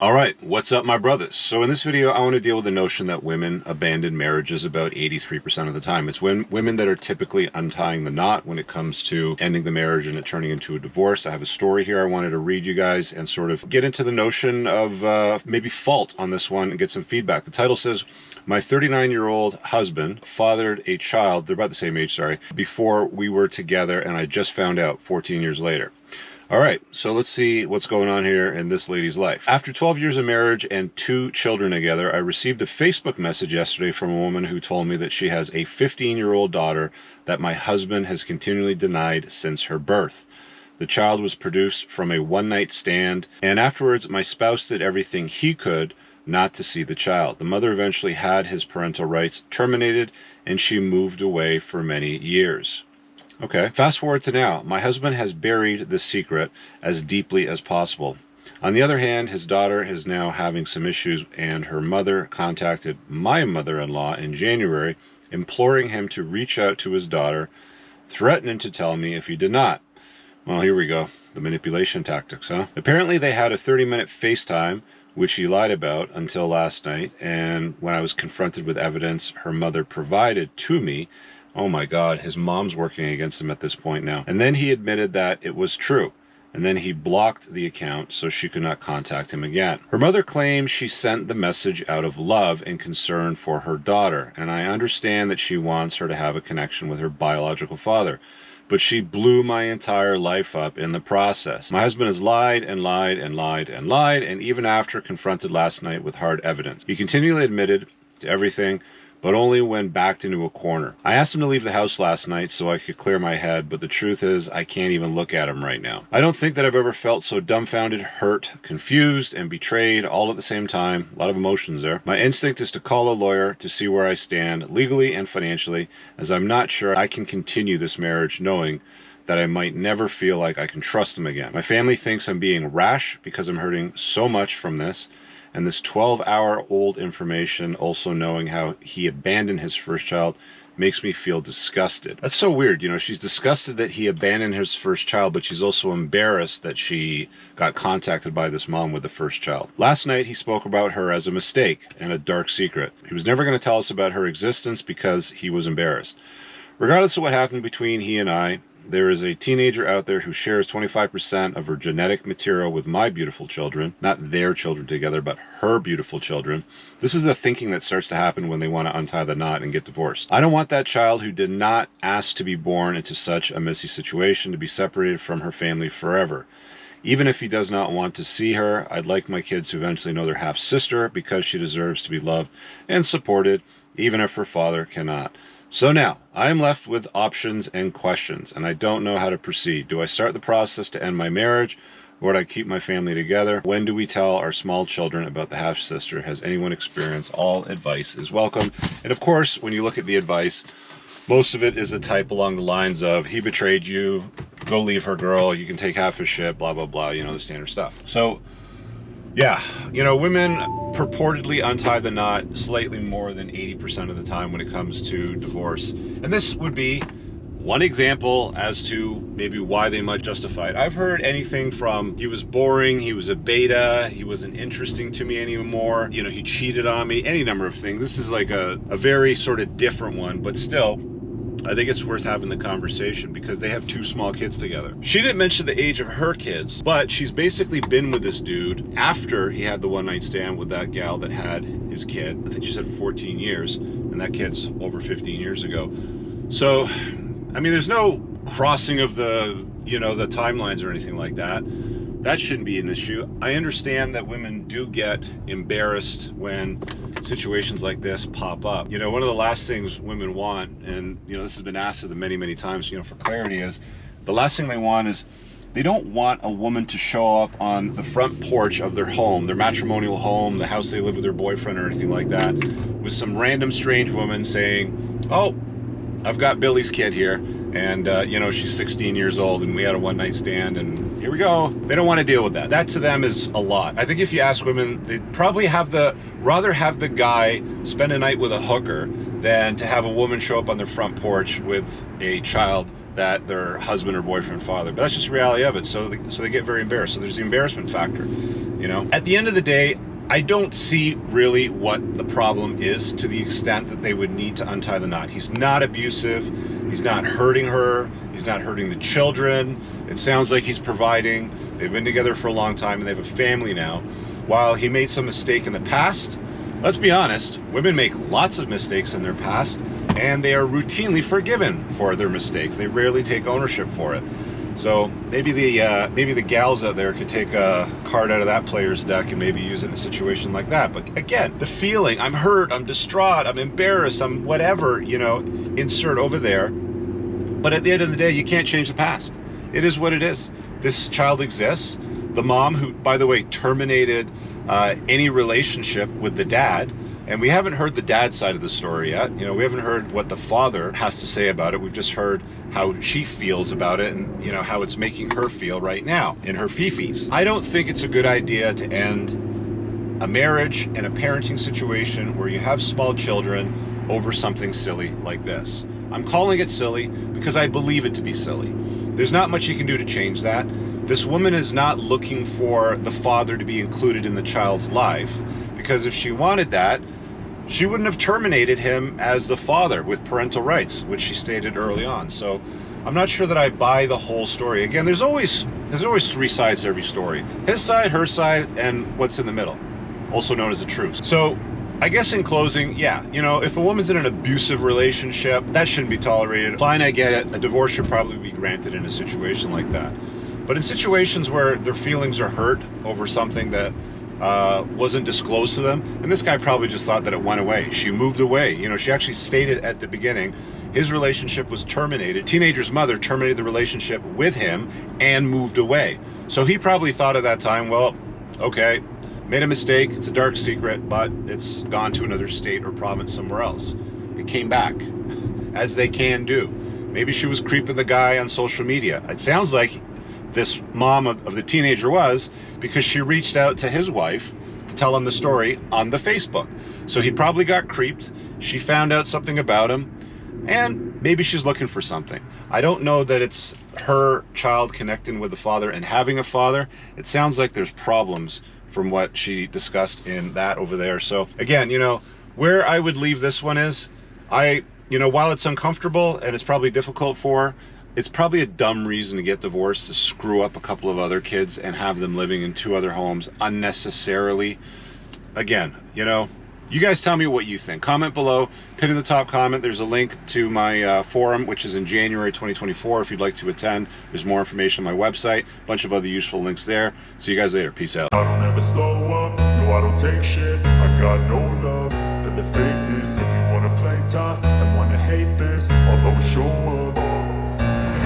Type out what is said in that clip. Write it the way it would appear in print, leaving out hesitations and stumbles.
All right, what's up, my brothers? So in this video, I want to deal with the notion that women abandon marriages about 83% of the time. It's women that are typically untying the knot when it comes to ending the marriage and it turning into a divorce. I have a story here I wanted to read you guys and sort of get into the notion of maybe fault on this one and get some feedback. The title says, my 39-year-old husband fathered a child, they're about the same age, sorry, before we were together, and I just found out 14 years later. All right, so let's see what's going on here in this lady's life. After 12 years of marriage and 2 children together, I received a Facebook message yesterday from a woman who told me that she has a 15-year-old daughter that my husband has continually denied since her birth. The child was produced from a one-night stand, and afterwards my spouse did everything he could not to see the child. The mother eventually had his parental rights terminated, and she moved away for many years. Okay, fast forward to now. My husband has buried this secret as deeply as possible. On the other hand, his daughter is now having some issues, and her mother contacted my mother-in-law in January, imploring him to reach out to his daughter, threatening to tell me if he did not. Well, here we go. The manipulation tactics, huh? Apparently they had a 30-minute FaceTime, which he lied about until last night, and when I was confronted with evidence her mother provided to me, oh my God, his mom's working against him at this point now. And then he admitted that it was true. And then he blocked the account so she could not contact him again. Her mother claims she sent the message out of love and concern for her daughter. And I understand that she wants her to have a connection with her biological father. But she blew my entire life up in the process. My husband has lied and lied and lied and lied, and even after confronted last night with hard evidence, he continually admitted to everything, but only when backed into a corner. I asked him to leave the house last night so I could clear my head, but the truth is I can't even look at him right now. I don't think that I've ever felt so dumbfounded, hurt, confused, and betrayed all at the same time. A lot of emotions there. My instinct is to call a lawyer to see where I stand legally and financially, as I'm not sure I can continue this marriage knowing that I might never feel like I can trust him again. My family thinks I'm being rash because I'm hurting so much from this. And this 12-hour-old information, also knowing how he abandoned his first child, makes me feel disgusted. That's so weird, you know, she's disgusted that he abandoned his first child, but she's also embarrassed that she got contacted by this mom with the first child. Last night, he spoke about her as a mistake and a dark secret. He was never going to tell us about her existence because he was embarrassed. Regardless of what happened between he and I, there is a teenager out there who shares 25% of her genetic material with my beautiful children, not their children together, but her beautiful children. This is the thinking that starts to happen when they want to untie the knot and get divorced. I don't want that child who did not ask to be born into such a messy situation to be separated from her family forever. Even if he does not want to see her, I'd like my kids to eventually know their half-sister because she deserves to be loved and supported, even if her father cannot. So now, I am left with options and questions, and I don't know how to proceed. Do I start the process to end my marriage, or do I keep my family together? When do we tell our small children about the half-sister? Has anyone experienced? All advice is welcome. And of course, when you look at the advice, most of it is a type along the lines of, he betrayed you, go leave her, girl, you can take half his shit, blah, blah, blah, you know, the standard stuff. So, yeah, you know, women purportedly untie the knot slightly more than 80% of the time when it comes to divorce. And this would be one example as to maybe why they might justify it. I've heard anything from, he was boring, he was a beta, he wasn't interesting to me anymore, you know, he cheated on me, any number of things. This is like a very sort of different one, but still, I think it's worth having the conversation because they have 2 small kids together. She didn't mention the age of her kids, but she's basically been with this dude after he had the one-night stand with that gal that had his kid. I think she said 14 years, and that kid's over 15 years ago. So, I mean, there's no crossing of the, you know, the timelines or anything like that. That shouldn't be an issue. I understand that women do get embarrassed when situations like this pop up. You know, one of the last things women want, and, you know, this has been asked of them many, many times, you know, for clarity, is the last thing they want is they don't want a woman to show up on the front porch of their home, their matrimonial home, the house they live with their boyfriend or anything like that, with some random strange woman saying, oh, I've got Billy's kid here, and you know, she's 16 years old and we had a one-night stand and here we go. They don't want to deal with that. That to them is a lot. I think if you ask women, they'd probably rather have the guy spend a night with a hooker than to have a woman show up on their front porch with a child that their husband or boyfriend father. But that's just the reality of it. So they get very embarrassed. So there's the embarrassment factor. At the end of the day, I don't see really what the problem is to the extent that they would need to untie the knot. He's not abusive. He's not hurting her. He's not hurting the children. It sounds like he's providing. They've been together for a long time and they have a family now. While he made some mistake in the past, let's be honest, women make lots of mistakes in their past and they are routinely forgiven for their mistakes. They rarely take ownership for it. So maybe the gals out there could take a card out of that player's deck and maybe use it in a situation like that. But again, the feeling, I'm hurt, I'm distraught, I'm embarrassed, I'm whatever, insert over there. But at the end of the day, you can't change the past. It is what it is. This child exists. The mom, who, by the way, terminated any relationship with the dad, and we haven't heard the dad side of the story yet. We haven't heard what the father has to say about it. We've just heard how she feels about it and, how it's making her feel right now in her fifis. I don't think it's a good idea to end a marriage and a parenting situation where you have small children over something silly like this. I'm calling it silly because I believe it to be silly. There's not much you can do to change that. This woman is not looking for the father to be included in the child's life, because if she wanted that, she wouldn't have terminated him as the father with parental rights, which she stated early on. So I'm not sure that I buy the whole story. Again, there's always three sides to every story. His side, her side, and what's in the middle, also known as the truth. So I guess in closing, yeah, if a woman's in an abusive relationship, that shouldn't be tolerated. Fine, I get it. A divorce should probably be granted in a situation like that. But in situations where their feelings are hurt over something that wasn't disclosed to them, and this guy probably just thought that it went away. She moved away. She actually stated at the beginning his relationship was terminated. Teenager's mother terminated the relationship with him and moved away. So he probably thought at that time, well, okay, made a mistake. It's a dark secret, but it's gone to another state or province somewhere else. It came back, as they can do. Maybe she was creeping the guy on social media. It sounds like this mom of the teenager was, because she reached out to his wife to tell him the story on the Facebook. So he probably got creeped. She found out something about him, and maybe she's looking for something. I don't know that it's her child connecting with the father and having a father. It sounds like there's problems from what she discussed in that over there. So again, where I would leave this one is, while it's uncomfortable and it's probably difficult for her, it's probably a dumb reason to get divorced, to screw up a couple of other kids and have them living in two other homes unnecessarily. Again, you guys tell me what you think. Comment below, pin in the top comment. There's a link to my forum, which is in January 2024. If you'd like to attend, there's more information on my website, a bunch of other useful links there. See you guys later. Peace out. I don't ever slow up, no I don't take shit. I got no love for the fakeness. If you wanna play tough and wanna hate this, I'll always show up.